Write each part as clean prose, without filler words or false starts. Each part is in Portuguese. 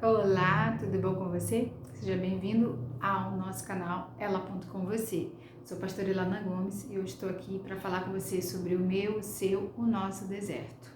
Olá, tudo bom com você? Seja bem-vindo ao nosso canal Ela.com Você. Sou a pastora Ilana Gomes e eu estou aqui para falar com você sobre o meu, o seu, o nosso deserto.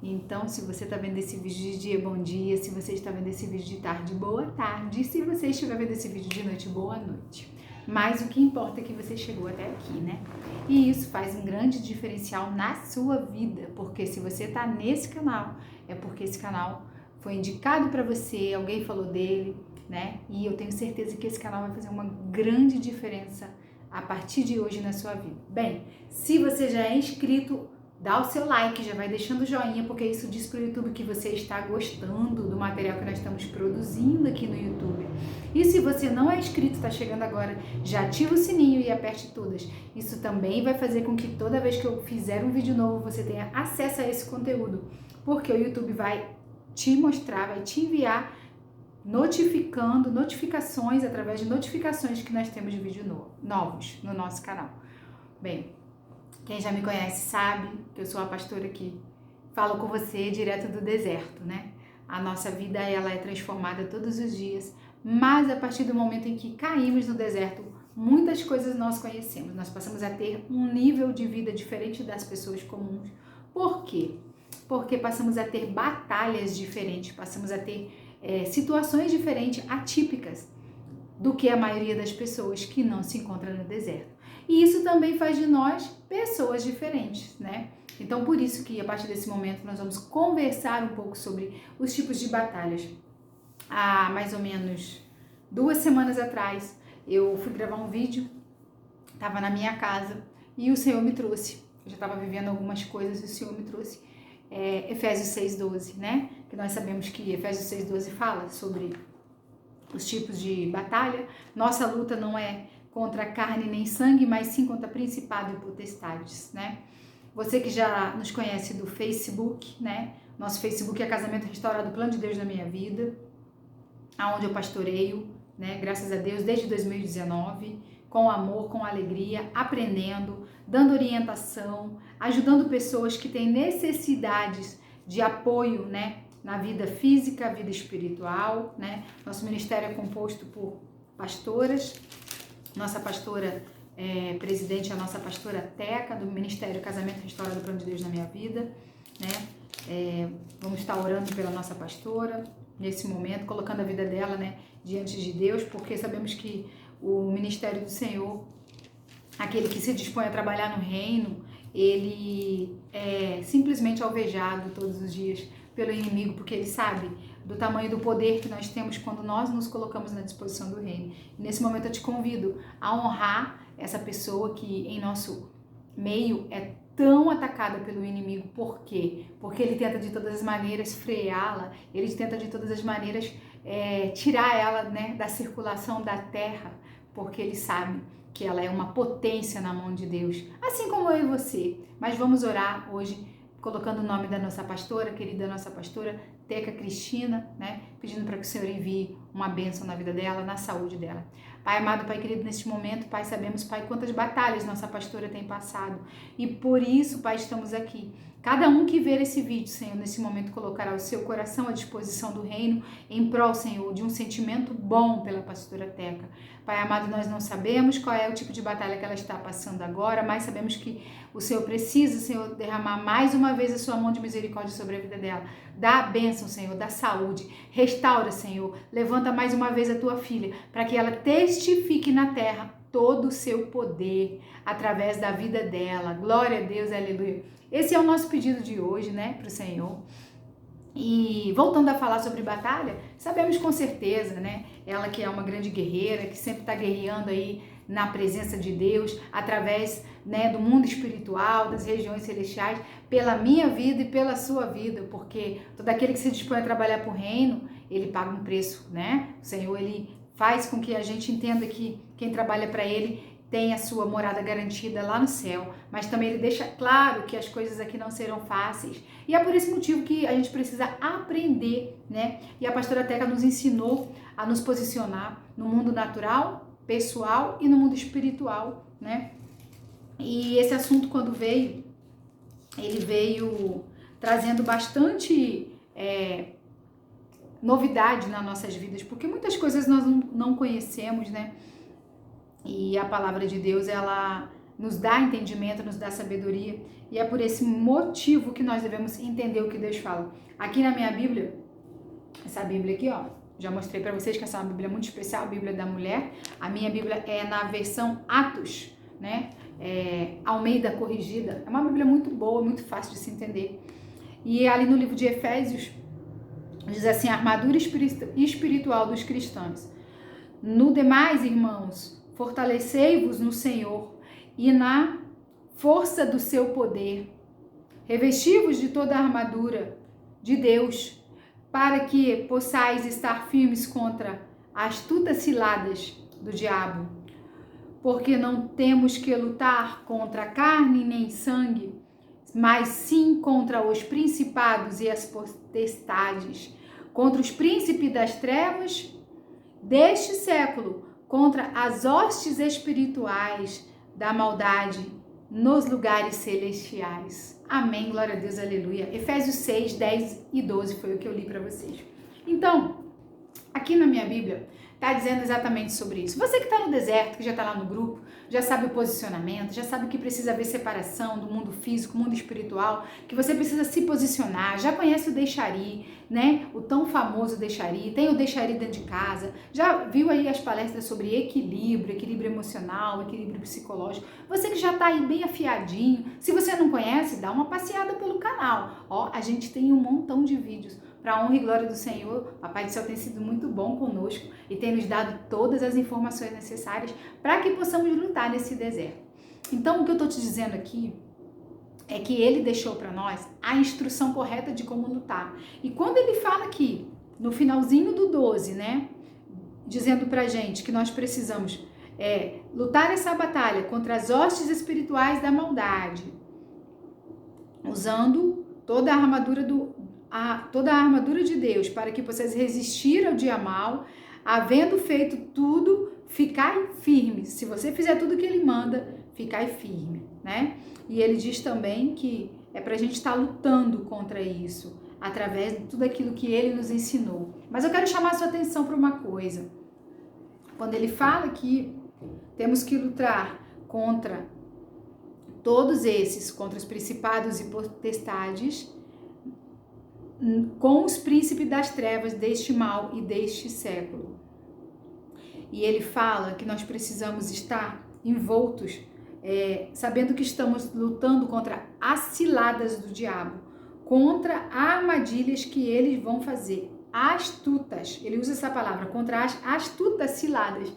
Então, se você está vendo esse vídeo de dia, bom dia. Se você está vendo esse vídeo de tarde, boa tarde. E se você estiver vendo esse vídeo de noite, boa noite. Mas o que importa é que você chegou até aqui, né? E isso faz um grande diferencial na sua vida, porque se você está nesse canal, é porque esse canal foi indicado para você, alguém falou dele, né? E eu tenho certeza que esse canal vai fazer uma grande diferença a partir de hoje na sua vida. Bem, se você já é inscrito, dá o seu like, já vai deixando o joinha, porque isso diz para o YouTube que você está gostando do material que nós estamos produzindo aqui no YouTube. E se você não é inscrito, está chegando agora, já ativa o sininho e aperte todas. Isso também vai fazer com que toda vez que eu fizer um vídeo novo, você tenha acesso a esse conteúdo, porque o YouTube vai te mostrar, vai te enviar notificações, através de notificações que nós temos de vídeos novos no nosso canal. Bem, quem já me conhece sabe que eu sou a pastora que falo com você direto do deserto, né? A nossa vida, ela é transformada todos os dias, mas a partir do momento em que caímos no deserto, muitas coisas nós conhecemos. Nós passamos a ter um nível de vida diferente das pessoas comuns. Por quê? Porque passamos a ter batalhas diferentes, passamos a ter situações diferentes, atípicas, do que a maioria das pessoas que não se encontram no deserto. E isso também faz de nós pessoas diferentes, né? Então, por isso que a partir desse momento nós vamos conversar um pouco sobre os tipos de batalhas. Há mais ou menos 2 semanas atrás, eu fui gravar um vídeo, estava na minha casa e o Senhor me trouxe. Eu já estava vivendo algumas coisas e o Senhor me trouxe Efésios 6,12, né? Que nós sabemos que Efésios 6,12 fala sobre os tipos de batalha. Nossa luta não é contra carne nem sangue, mas sim contra principado e potestades, né? Você que já nos conhece do Facebook, né? Nosso Facebook é Casamento Restaurado, Plano de Deus na Minha Vida, aonde eu pastoreio, né? Graças a Deus, desde 2019, com amor, com alegria, aprendendo, dando orientação, ajudando pessoas que têm necessidades de apoio, né? Na vida física, vida espiritual, né? Nosso ministério é composto por pastoras. Nossa pastora presidente é a nossa pastora Teca, do Ministério Casamento Restaurado, Plano de Deus na Minha Vida, né? Vamos estar orando pela nossa pastora nesse momento, colocando a vida dela, né, diante de Deus, porque sabemos que o ministério do Senhor, aquele que se dispõe a trabalhar no reino, ele é simplesmente alvejado todos os dias pelo inimigo, porque ele sabe do tamanho do poder que nós temos quando nós nos colocamos na disposição do reino. E nesse momento eu te convido a honrar essa pessoa que em nosso meio é tão atacada pelo inimigo. Por quê? Porque ele tenta de todas as maneiras freá-la, ele tenta de todas as maneiras tirar ela, né, da circulação da terra, porque ele sabe que ela é uma potência na mão de Deus, assim como eu e você. Mas vamos orar hoje, colocando o nome da nossa pastora, querida nossa pastora, Teca Cristina, né? Pedindo para que o Senhor envie uma bênção na vida dela, na saúde dela. Pai amado, Pai querido, neste momento, Pai, sabemos, Pai, quantas batalhas nossa pastora tem passado. E por isso, Pai, estamos aqui. Cada um que ver esse vídeo, Senhor, nesse momento colocará o seu coração à disposição do reino, em prol, Senhor, de um sentimento bom pela pastora Teca. Pai amado, nós não sabemos qual é o tipo de batalha que ela está passando agora, mas sabemos que o Senhor precisa, Senhor, derramar mais uma vez a sua mão de misericórdia sobre a vida dela. Dá a bênção, Senhor, dá saúde. Restaura, Senhor. Levanta mais uma vez a tua filha, para que ela testifique na terra todo o seu poder através da vida dela. Glória a Deus, aleluia. Esse é o nosso pedido de hoje, né, para o Senhor. E voltando a falar sobre batalha, sabemos com certeza, né, ela que é uma grande guerreira, que sempre está guerreando aí na presença de Deus, através, né, do mundo espiritual, das regiões celestiais, pela minha vida e pela sua vida, porque todo aquele que se dispõe a trabalhar para o reino, ele paga um preço, né? O Senhor, ele faz com que a gente entenda que quem trabalha para ele tem a sua morada garantida lá no céu, mas também ele deixa claro que as coisas aqui não serão fáceis. E é por esse motivo que a gente precisa aprender, né? E a pastora Teca nos ensinou a nos posicionar no mundo natural, pessoal e no mundo espiritual, né? E esse assunto, quando veio, ele veio trazendo bastante novidade nas nossas vidas, porque muitas coisas nós não conhecemos, né? E a palavra de Deus, ela nos dá entendimento, nos dá sabedoria, e é por esse motivo que nós devemos entender o que Deus fala. Aqui na minha Bíblia, essa Bíblia aqui, ó, já mostrei para vocês que essa é uma Bíblia muito especial, a Bíblia da mulher. A minha Bíblia é na versão Atos, né? Almeida corrigida. É uma Bíblia muito boa, muito fácil de se entender. E ali no livro de Efésios, diz assim, a armadura espiritual dos cristãos. No demais, irmãos, fortalecei-vos no Senhor e na força do seu poder. Revesti-vos de toda a armadura de Deus, para que possais estar firmes contra as astutas ciladas do diabo. Porque não temos que lutar contra carne nem sangue, mas sim contra os principados e as potestades, contra os príncipes das trevas deste século, contra as hostes espirituais da maldade nos lugares celestiais. Amém, glória a Deus, aleluia. Efésios 6, 10 e 12 foi o que eu li para vocês. Então, aqui na minha Bíblia, está dizendo exatamente sobre isso. Você que está no deserto, que já está lá no grupo, já sabe o posicionamento, já sabe que precisa haver separação do mundo físico, mundo espiritual, que você precisa se posicionar, já conhece o Deixari, né? O tão famoso Deixari, tem o Deixari dentro de casa, já viu aí as palestras sobre equilíbrio emocional, equilíbrio psicológico. Você que já está aí bem afiadinho, se você não conhece, dá uma passeada pelo canal. Ó, a gente tem um montão de vídeos. Para a honra e glória do Senhor, Papai do Céu tem sido muito bom conosco e tem nos dado todas as informações necessárias para que possamos lutar nesse deserto. Então, o que eu estou te dizendo aqui é que ele deixou para nós a instrução correta de como lutar. E quando ele fala aqui, no finalzinho do 12, né, dizendo para a gente que nós precisamos lutar essa batalha contra as hostes espirituais da maldade, usando toda a armadura de Deus, para que possais resistir ao dia mal, havendo feito tudo, ficai firme. Se você fizer tudo o que ele manda, ficai firme, né? E ele diz também que é para a gente estar lutando contra isso, através de tudo aquilo que ele nos ensinou. Mas eu quero chamar a sua atenção para uma coisa. Quando ele fala que temos que lutar contra todos esses, contra os principados e potestades, com os príncipes das trevas deste mal e deste século. E ele fala que nós precisamos estar envoltos, sabendo que estamos lutando contra as ciladas do diabo, contra armadilhas que eles vão fazer, astutas, ele usa essa palavra, contra as astutas ciladas.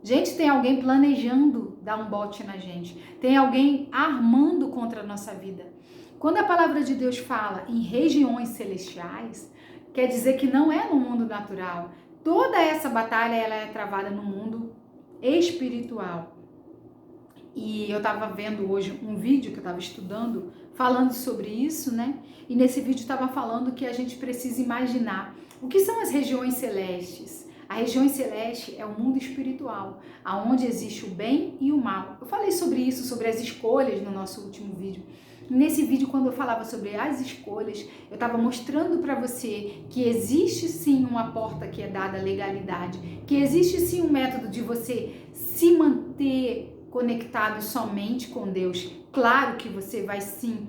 Gente, tem alguém planejando dar um bote na gente, tem alguém armando contra a nossa vida. Quando a palavra de Deus fala em regiões celestiais, quer dizer que não é no mundo natural. Toda essa batalha ela é travada no mundo espiritual. E eu estava vendo hoje um vídeo que eu estava estudando, falando sobre isso, né? E nesse vídeo estava falando que a gente precisa imaginar o que são as regiões celestes. A região celeste é o mundo espiritual, aonde existe o bem e o mal. Eu falei sobre isso, sobre as escolhas no nosso último vídeo. Nesse vídeo, quando eu falava sobre as escolhas, eu estava mostrando para você que existe sim uma porta que é dada à legalidade, que existe sim um método de você se manter conectado somente com Deus. Claro que você vai sim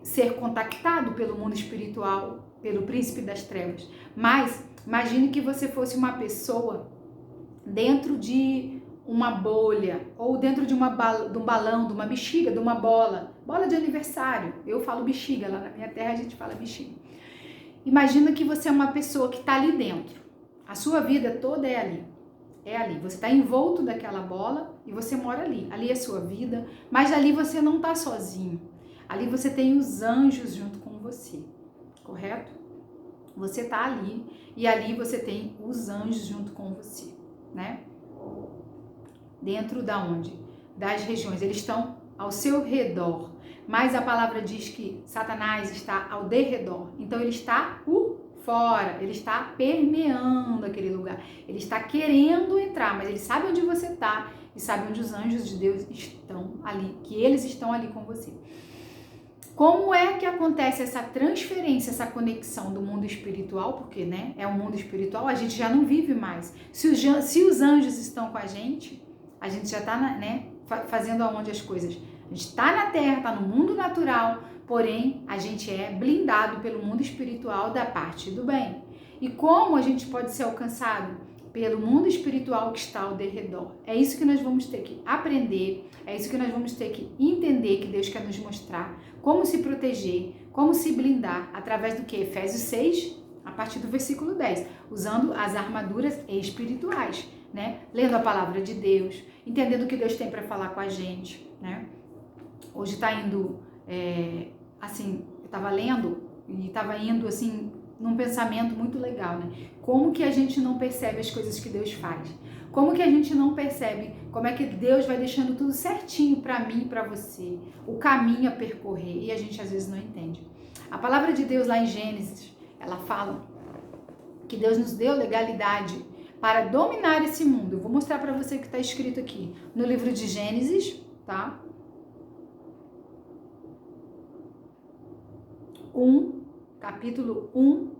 ser contactado pelo mundo espiritual, pelo príncipe das trevas, mas imagine que você fosse uma pessoa dentro de uma bolha, ou dentro de um balão, de uma bexiga, de uma bola de aniversário. Eu falo bexiga, lá na minha terra a gente fala bexiga. Imagina que você é uma pessoa que está ali dentro. A sua vida toda é ali. É ali. Você está envolto daquela bola e você mora ali. Ali é a sua vida, mas ali você não está sozinho. Ali você tem os anjos junto com você, correto? Você está ali e ali você tem os anjos junto com você, né? Dentro da onde? Das regiões. Eles estão ao seu redor. Mas a palavra diz que Satanás está ao derredor. Então ele está por fora. Ele está permeando aquele lugar. Ele está querendo entrar, mas ele sabe onde você está e sabe onde os anjos de Deus estão ali, que eles estão ali com você. Como é que acontece essa transferência, essa conexão do mundo espiritual? Porque, né, é o mundo espiritual, a gente já não vive mais. Se os anjos estão com a gente já está, né, fazendo aonde as coisas. A gente está na Terra, está no mundo natural, porém a gente é blindado pelo mundo espiritual da parte do bem. E como a gente pode ser alcançado? Pelo mundo espiritual que está ao derredor. É isso que nós vamos ter que aprender, é isso que nós vamos ter que entender, que Deus quer nos mostrar, como se proteger, como se blindar, através do que? Efésios 6, a partir do versículo 10, usando as armaduras espirituais, né? Lendo a palavra de Deus, entendendo o que Deus tem para falar com a gente, né? Hoje está indo, assim, eu estava lendo e estava indo, assim, num pensamento muito legal, né? Como que a gente não percebe as coisas que Deus faz? Como que a gente não percebe como é que Deus vai deixando tudo certinho para mim e para você, o caminho a percorrer, e a gente às vezes não entende. A palavra de Deus lá em Gênesis, ela fala que Deus nos deu legalidade para dominar esse mundo. Eu vou mostrar para você o que está escrito aqui no livro de Gênesis, tá? 1, capítulo 1,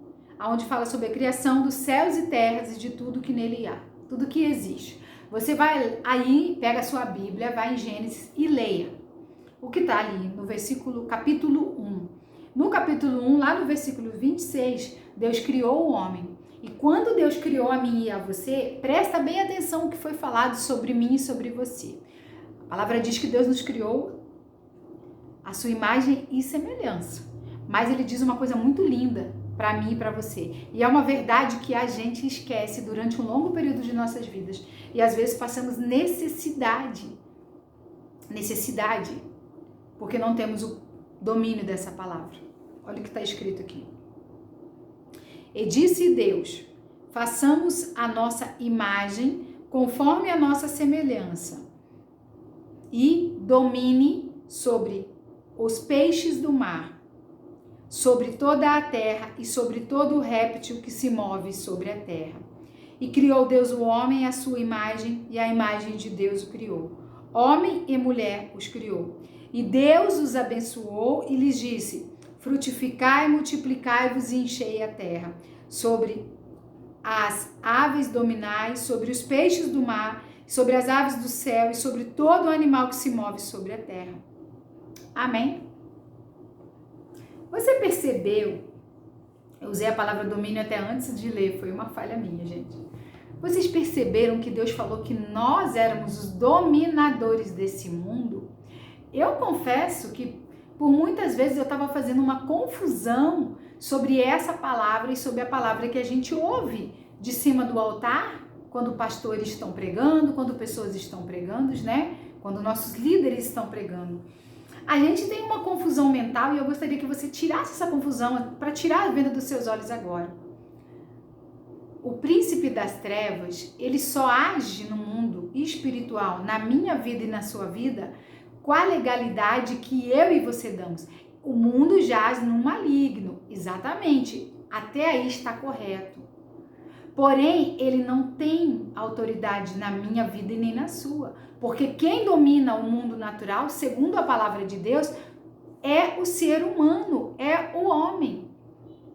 onde fala sobre a criação dos céus e terras e de tudo que nele há, tudo que existe. Você vai aí, pega a sua Bíblia, vai em Gênesis e leia o que está ali no capítulo 1. No capítulo 1, lá no versículo 26, Deus criou o homem. E quando Deus criou a mim e a você, presta bem atenção no que foi falado sobre mim e sobre você. A palavra diz que Deus nos criou a sua imagem e semelhança. Mas ele diz uma coisa muito linda para mim e para você. E é uma verdade que a gente esquece durante um longo período de nossas vidas. E às vezes passamos necessidade, porque não temos o domínio dessa palavra. Olha o que está escrito aqui. E disse Deus, façamos a nossa imagem conforme a nossa semelhança e domine sobre os peixes do mar, sobre toda a terra e sobre todo o réptil que se move sobre a terra. E criou Deus o homem à sua imagem, e a imagem de Deus o criou. Homem e mulher os criou. E Deus os abençoou e lhes disse, frutificai, multiplicai-vos e enchei a terra. Sobre as aves dominai, sobre os peixes do mar, sobre as aves do céu e sobre todo animal que se move sobre a terra. Amém? Você percebeu? Eu usei a palavra domínio até antes de ler, foi uma falha minha, gente. Vocês perceberam que Deus falou que nós éramos os dominadores desse mundo? Eu confesso que por muitas vezes eu estava fazendo uma confusão sobre essa palavra e sobre a palavra que a gente ouve de cima do altar, quando pastores estão pregando, quando pessoas estão pregando, né? Quando nossos líderes estão pregando. A gente tem uma confusão mental e eu gostaria que você tirasse essa confusão para tirar a venda dos seus olhos agora. O príncipe das trevas, ele só age no mundo espiritual, na minha vida e na sua vida, com a legalidade que eu e você damos. O mundo jaz no maligno, exatamente, até aí está correto. Porém, ele não tem autoridade na minha vida e nem na sua. Porque quem domina o mundo natural, segundo a palavra de Deus, é o ser humano, é o homem.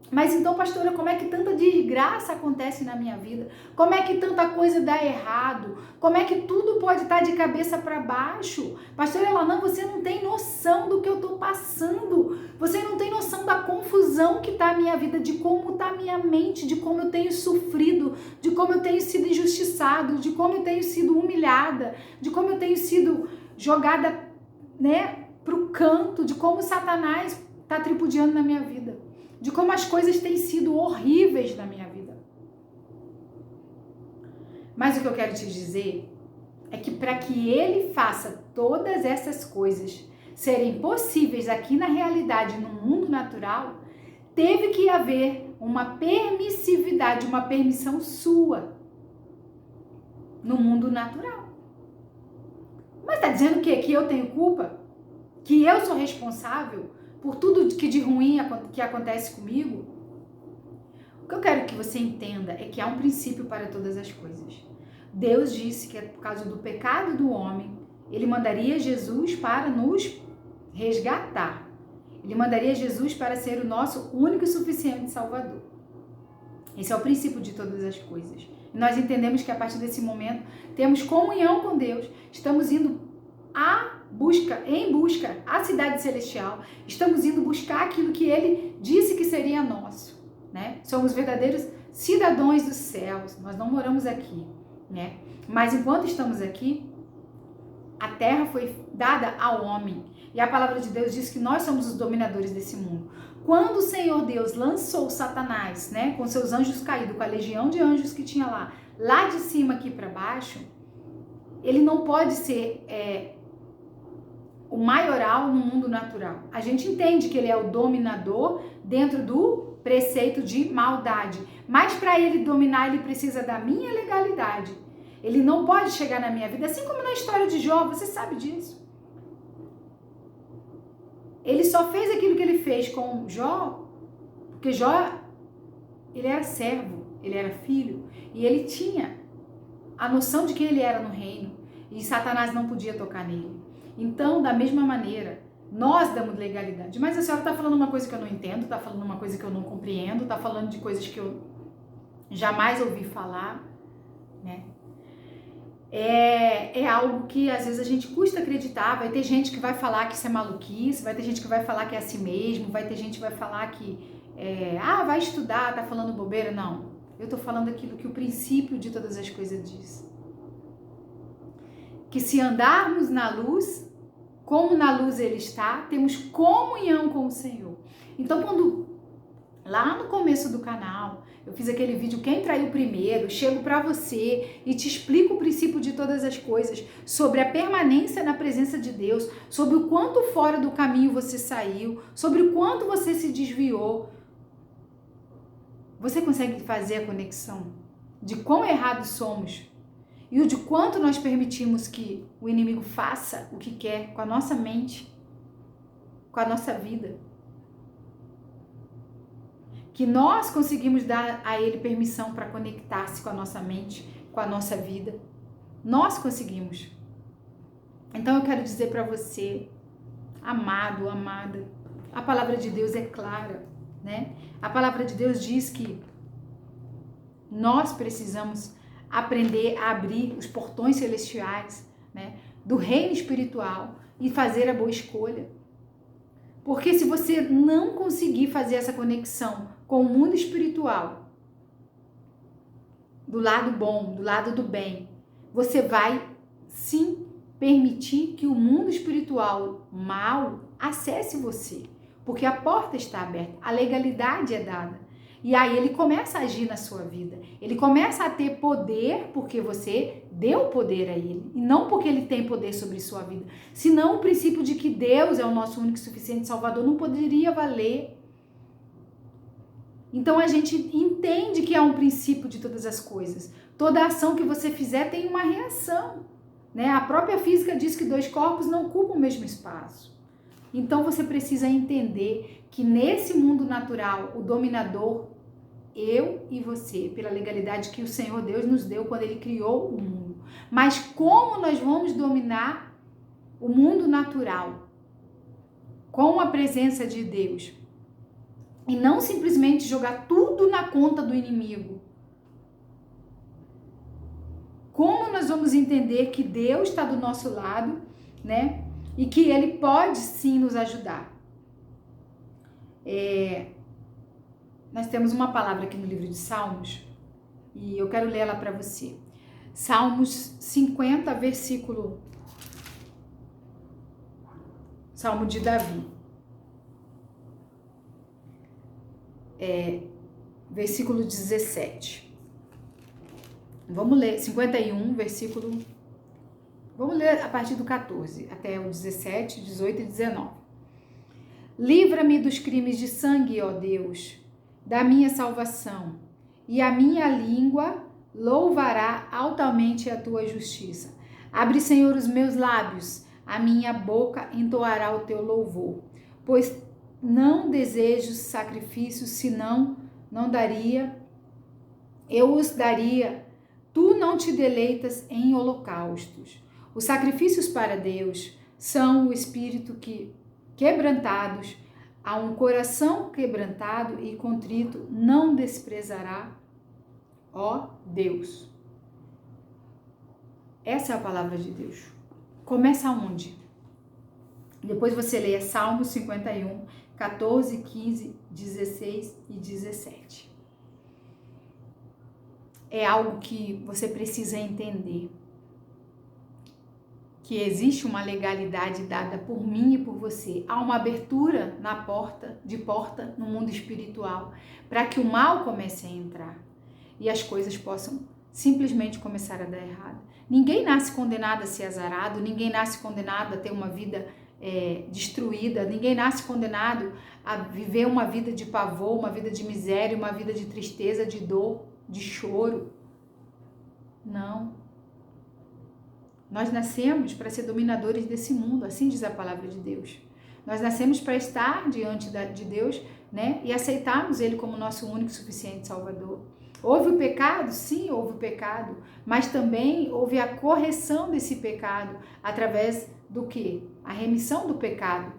Mas então, pastora, como é que tanta desgraça acontece na minha vida? Como é que tanta coisa dá errado? Como é que tudo pode estar de cabeça para baixo? Pastora Elanã, você não tem noção do que eu estou passando. Você não tem noção da confusão que está a minha vida, de como está a minha mente, de como eu tenho sofrido, de como eu tenho sido injustiçado, de como eu tenho sido humilhada, de como eu tenho sido jogada, né, para o canto, de como Satanás está tripudiando na minha vida. De como as coisas têm sido horríveis na minha vida. Mas o que eu quero te dizer é que para que ele faça todas essas coisas serem possíveis aqui na realidade, no mundo natural, teve que haver uma permissividade, uma permissão sua no mundo natural. Mas está dizendo o quê? Que eu tenho culpa? Que eu sou responsável por tudo que de ruim que acontece comigo? O que eu quero que você entenda é que há um princípio para todas as coisas. Deus disse que é por causa do pecado do homem, ele mandaria Jesus para nos resgatar. Ele mandaria Jesus para ser o nosso único e suficiente Salvador. Esse é o princípio de todas as coisas. E nós entendemos que a partir desse momento temos comunhão com Deus, estamos indo em busca à cidade celestial, estamos indo buscar aquilo que Ele disse que seria nosso, né? Somos verdadeiros cidadãos dos céus, nós não moramos aqui, né? Mas enquanto estamos aqui, a terra foi dada ao homem, e a palavra de Deus diz que nós somos os dominadores desse mundo. Quando o Senhor Deus lançou Satanás, né, com seus anjos caídos, com a legião de anjos que tinha lá de cima aqui para baixo, ele não pode ser o maioral no mundo natural. A gente entende que ele é o dominador dentro do preceito de maldade, mas para ele dominar, ele precisa da minha legalidade. Ele não pode chegar na minha vida, assim como na história de Jó, você sabe disso. Ele só fez aquilo que ele fez com Jó, porque Jó, ele era servo, ele era filho, e ele tinha a noção de quem ele era no reino, e Satanás não podia tocar nele. Então, da mesma maneira, nós damos legalidade. Mas a senhora está falando uma coisa que eu não entendo, está falando uma coisa que eu não compreendo, está falando de coisas que eu jamais ouvi falar, né? É algo que às vezes a gente custa acreditar. Vai ter gente que vai falar que isso é maluquice, vai ter gente que vai falar que é assim mesmo, vai ter gente que vai falar que vai estudar, tá falando bobeira. Não, eu tô falando aquilo que o princípio de todas as coisas diz. Que se andarmos na luz, como na luz ele está, temos comunhão com o Senhor. Então, quando lá no começo do canal eu fiz aquele vídeo Quem Traiu Primeiro, chego para você e te explico o princípio de todas as coisas, sobre a permanência na presença de Deus, sobre o quanto fora do caminho você saiu, sobre o quanto você se desviou. Você consegue fazer a conexão de quão errados somos e o de quanto nós permitimos que o inimigo faça o que quer com a nossa mente, com a nossa vida? Que nós conseguimos dar a ele permissão para conectar-se com a nossa mente, com a nossa vida. Nós conseguimos. Então eu quero dizer para você, amado, amada, a palavra de Deus é clara, né? A palavra de Deus diz que nós precisamos aprender a abrir os portões celestiais, né, do reino espiritual e fazer a boa escolha. Porque se você não conseguir fazer essa conexão com o mundo espiritual, do lado bom, do lado do bem, você vai sim permitir que o mundo espiritual mal acesse você, porque a porta está aberta, a legalidade é dada. E aí ele começa a agir na sua vida, ele começa a ter poder porque você deu poder a ele, e não porque ele tem poder sobre sua vida. Senão o princípio de que Deus é o nosso único e suficiente Salvador não poderia valer. Então a gente entende que é um princípio de todas as coisas. Toda ação que você fizer tem uma reação, né? A própria física diz que dois corpos não ocupam o mesmo espaço. Então você precisa entender que nesse mundo natural, o dominador, eu e você, pela legalidade que o Senhor Deus nos deu quando Ele criou o mundo. Mas como nós vamos dominar o mundo natural? Com a presença de Deus. E não simplesmente jogar tudo na conta do inimigo. Como nós vamos entender que Deus está do nosso lado, né? E que Ele pode sim nos ajudar. Nós temos uma palavra aqui no livro de Salmos e eu quero ler ela para você. Salmos 50, versículo... Salmo de Davi. Versículo 17. Vamos ler 51, versículo... Vamos ler a partir do 14 até o 17, 18 e 19. Livra-me dos crimes de sangue, ó Deus, da minha salvação, e a minha língua louvará altamente a tua justiça. Abre, Senhor, os meus lábios, a minha boca entoará o teu louvor, pois não desejo sacrifícios, senão eu os daria. Tu não te deleitas em holocaustos. Os sacrifícios para Deus são o espírito que, quebrantados, a um coração quebrantado e contrito não desprezará, ó Deus. Essa é a palavra de Deus. Começa onde? Depois você leia Salmo 51, 14, 15, 16 e 17. É algo que você precisa entender. Que existe uma legalidade dada por mim e por você. Há uma abertura na porta no mundo espiritual, para que o mal comece a entrar e as coisas possam simplesmente começar a dar errado. Ninguém nasce condenado a ser azarado, ninguém nasce condenado a ter uma vida destruída, ninguém nasce condenado a viver uma vida de pavor, uma vida de miséria, uma vida de tristeza, de dor, de choro. Não. Nós nascemos para ser dominadores desse mundo, assim diz a palavra de Deus. Nós nascemos para estar diante de Deus, né? E aceitarmos Ele como nosso único e suficiente Salvador. Houve o pecado? Sim, houve o pecado. Mas também houve a correção desse pecado através do quê? A remissão do pecado.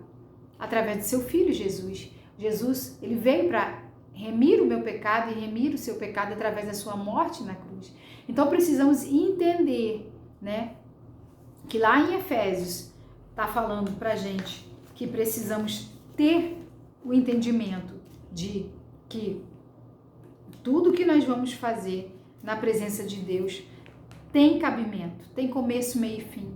Através de seu Filho Jesus. Jesus, Ele veio para remir o meu pecado e remir o seu pecado através da sua morte na cruz. Então precisamos entender, né? Que lá em Efésios está falando pra gente que precisamos ter o entendimento de que tudo que nós vamos fazer na presença de Deus tem cabimento, tem começo, meio e fim.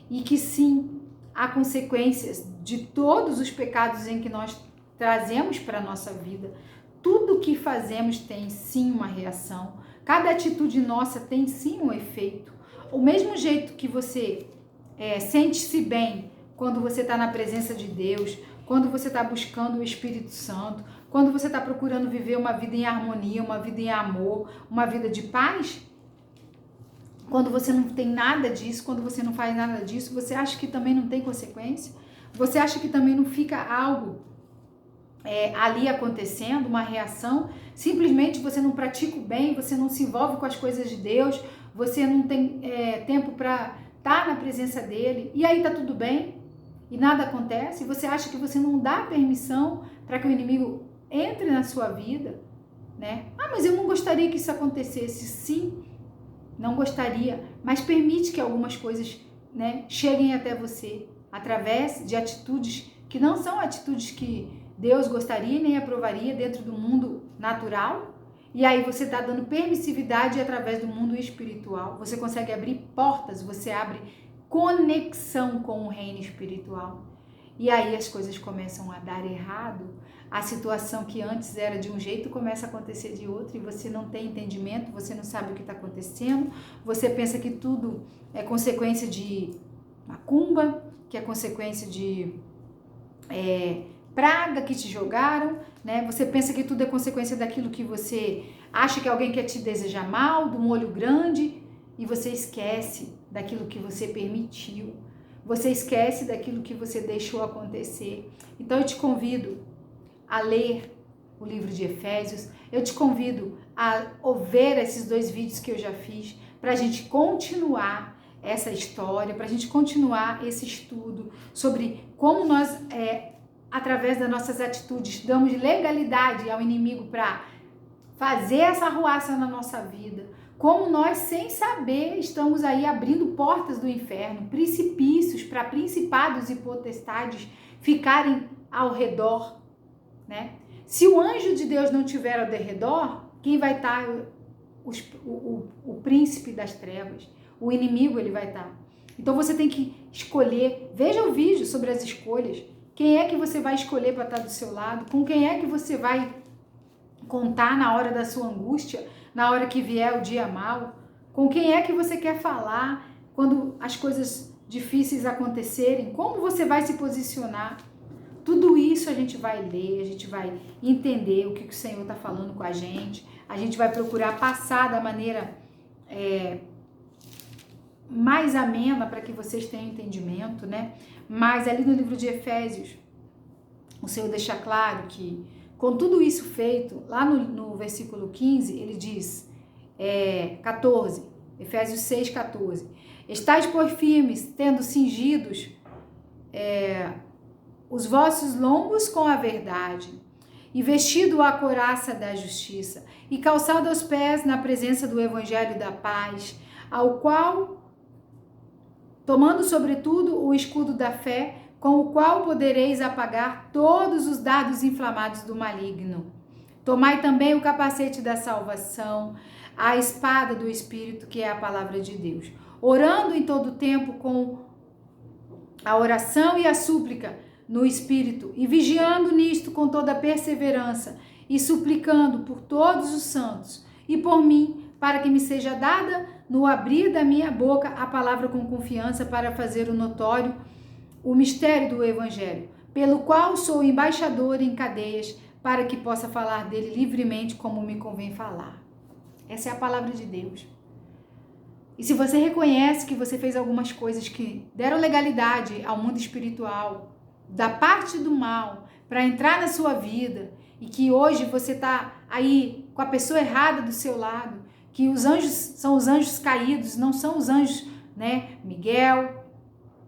E que sim, há consequências de todos os pecados em que nós trazemos para a nossa vida. Tudo que fazemos tem sim uma reação. Cada atitude nossa tem sim um efeito. O mesmo jeito que você sente-se bem quando você está na presença de Deus, quando você está buscando o Espírito Santo, quando você está procurando viver uma vida em harmonia, uma vida em amor, uma vida de paz, quando você não tem nada disso, quando você não faz nada disso, você acha que também não tem consequência? Você acha que também não fica algo ali acontecendo, uma reação? Simplesmente você não pratica o bem, você não se envolve com as coisas de Deus, você não tem tempo para estar na presença dele, e aí tá tudo bem, e nada acontece, você acha que você não dá permissão para que o inimigo entre na sua vida, né? Ah, mas eu não gostaria que isso acontecesse. Sim, não gostaria, mas permite que algumas coisas, né, cheguem até você, através de atitudes que não são atitudes que Deus gostaria nem aprovaria dentro do mundo natural. E aí você está dando permissividade através do mundo espiritual. Você consegue abrir portas, você abre conexão com o reino espiritual. E aí as coisas começam a dar errado. A situação que antes era de um jeito começa a acontecer de outro e você não tem entendimento, você não sabe o que está acontecendo. Você pensa que tudo é consequência de macumba, que é consequência de praga que te jogaram, né? Você pensa que tudo é consequência daquilo que você acha que alguém quer te desejar mal, de um olho grande, e você esquece daquilo que você permitiu. Você esquece daquilo que você deixou acontecer. Então eu te convido a ler o livro de Efésios. Eu te convido a ouvir esses 2 vídeos que eu já fiz para a gente continuar essa história, para a gente continuar esse estudo sobre como nós através das nossas atitudes, damos legalidade ao inimigo para fazer essa arruaça na nossa vida. Como nós, sem saber, estamos aí abrindo portas do inferno, precipícios para principados e potestades ficarem ao redor, né? Se o anjo de Deus não estiver ao redor, quem vai estar? O príncipe das trevas. O inimigo, ele vai estar. Então você tem que escolher. Veja o vídeo sobre as escolhas. Quem é que você vai escolher para estar do seu lado? Com quem é que você vai contar na hora da sua angústia, na hora que vier o dia mau? Com quem é que você quer falar quando as coisas difíceis acontecerem? Como você vai se posicionar? Tudo isso a gente vai ler, a gente vai entender o que o Senhor está falando com a gente vai procurar passar da maneira mais amena para que vocês tenham entendimento, né? Mas ali no livro de Efésios, o Senhor deixa claro que com tudo isso feito, lá no versículo 15, ele diz, 14, Efésios 6, 14, estais por firmes, tendo cingidos os vossos lombos com a verdade, e vestido a couraça da justiça, e calçado aos pés na presença do evangelho da paz, ao qual, tomando sobretudo o escudo da fé, com o qual podereis apagar todos os dardos inflamados do maligno. Tomai também o capacete da salvação, a espada do Espírito, que é a palavra de Deus, orando em todo tempo com a oração e a súplica no Espírito, e vigiando nisto com toda perseverança, e suplicando por todos os santos, e por mim, para que me seja dada no abrir da minha boca a palavra com confiança, para fazer o notório o mistério do Evangelho, pelo qual sou embaixador em cadeias, para que possa falar dele livremente como me convém falar. Essa é a palavra de Deus. E se você reconhece que você fez algumas coisas que deram legalidade ao mundo espiritual, da parte do mal, para entrar na sua vida, e que hoje você está aí com a pessoa errada do seu lado, que os anjos são os anjos caídos, não são os anjos, né, Miguel,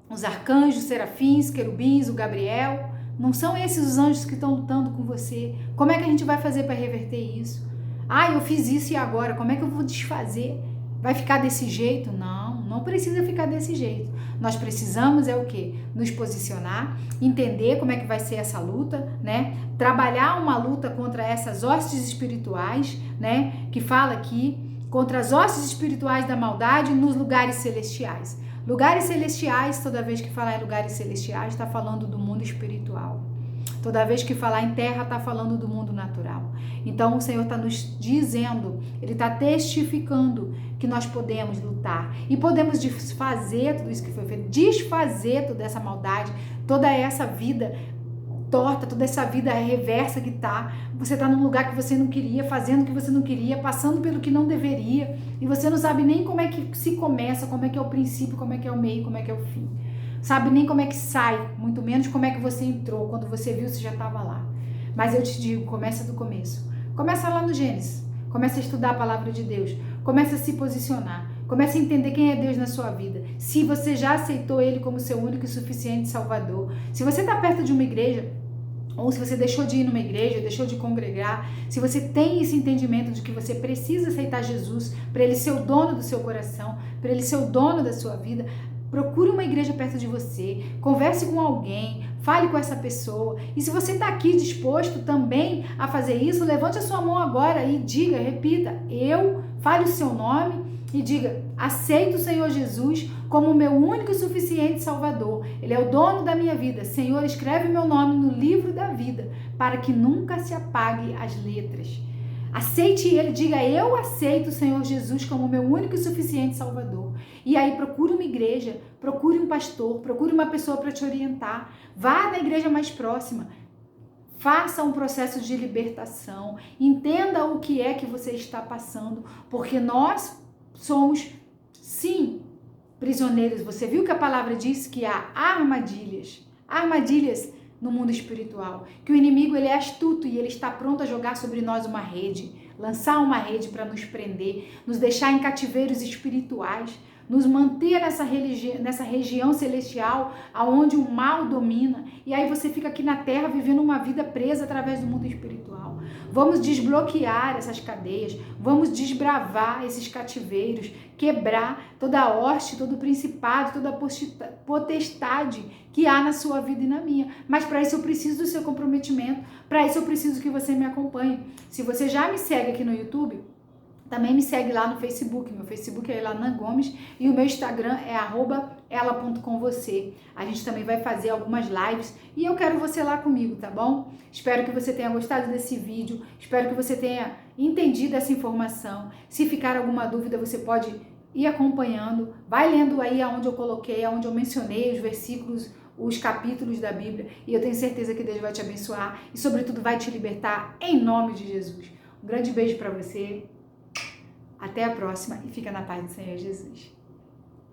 os arcanjos, serafins, querubins, o Gabriel, não são esses os anjos que estão lutando com você. Como é que a gente vai fazer para reverter isso? Eu fiz isso e agora, como é que eu vou desfazer? Vai ficar desse jeito? Não precisa ficar desse jeito. Nós precisamos o quê? Nos posicionar, entender como é que vai ser essa luta, né? Trabalhar uma luta contra essas hostes espirituais, né? Que fala aqui, contra as hostes espirituais da maldade nos lugares celestiais. Lugares celestiais, toda vez que falar em lugares celestiais, está falando do mundo espiritual. Toda vez que falar em terra, está falando do mundo natural. Então, o Senhor está nos dizendo, Ele está testificando que nós podemos lutar e podemos desfazer tudo isso que foi feito, desfazer toda essa maldade, toda essa vida torta, toda essa vida reversa que tá. Você tá num lugar que você não queria, fazendo o que você não queria, passando pelo que não deveria, e você não sabe nem como é que se começa, como é que é o princípio, como é que é o meio, como é que é o fim. Sabe nem como é que sai, muito menos como é que você entrou. Quando você viu, você já estava lá. Mas eu te digo, começa do começo. Começa lá no Gênesis. Começa a estudar a palavra de Deus. Começa a se posicionar. Começa a entender quem é Deus na sua vida. Se você já aceitou Ele como seu único e suficiente Salvador. Se você está perto de uma igreja, ou se você deixou de ir numa igreja, deixou de congregar, se você tem esse entendimento de que você precisa aceitar Jesus para Ele ser o dono do seu coração, para Ele ser o dono da sua vida, procure uma igreja perto de você, converse com alguém, fale com essa pessoa. E se você está aqui disposto também a fazer isso, levante a sua mão agora e diga, repita, fale o seu nome e diga, aceito o Senhor Jesus como o meu único e suficiente Salvador. Ele é o dono da minha vida. Senhor, escreve meu nome no livro da vida, para que nunca se apague as letras. Aceite Ele, diga, eu aceito o Senhor Jesus como o meu único e suficiente Salvador. E aí procure uma igreja, procure um pastor, procure uma pessoa para te orientar. Vá na igreja mais próxima. Faça um processo de libertação. Entenda o que é que você está passando, porque nós somos, sim, prisioneiros. Você viu que a palavra diz que há armadilhas no mundo espiritual, que o inimigo ele é astuto e ele está pronto a jogar sobre nós uma rede, lançar uma rede para nos prender, nos deixar em cativeiros espirituais, nos manter nessa região celestial aonde o mal domina, e aí você fica aqui na terra vivendo uma vida presa através do mundo espiritual. Vamos desbloquear essas cadeias, vamos desbravar esses cativeiros, quebrar toda a hoste, todo o principado, toda a potestade que há na sua vida e na minha. Mas para isso eu preciso do seu comprometimento, para isso eu preciso que você me acompanhe. Se você já me segue aqui no YouTube, também me segue lá no Facebook. Meu Facebook é Elana Gomes e o meu Instagram é @ela.comvocê. A gente também vai fazer algumas lives e eu quero você lá comigo, tá bom? Espero que você tenha gostado desse vídeo, espero que você tenha entendido essa informação. Se ficar alguma dúvida, você pode ir acompanhando, vai lendo aí aonde eu coloquei, aonde eu mencionei os versículos, os capítulos da Bíblia, e eu tenho certeza que Deus vai te abençoar e sobretudo vai te libertar em nome de Jesus. Um grande beijo para você. Até a próxima e fica na paz do Senhor Jesus.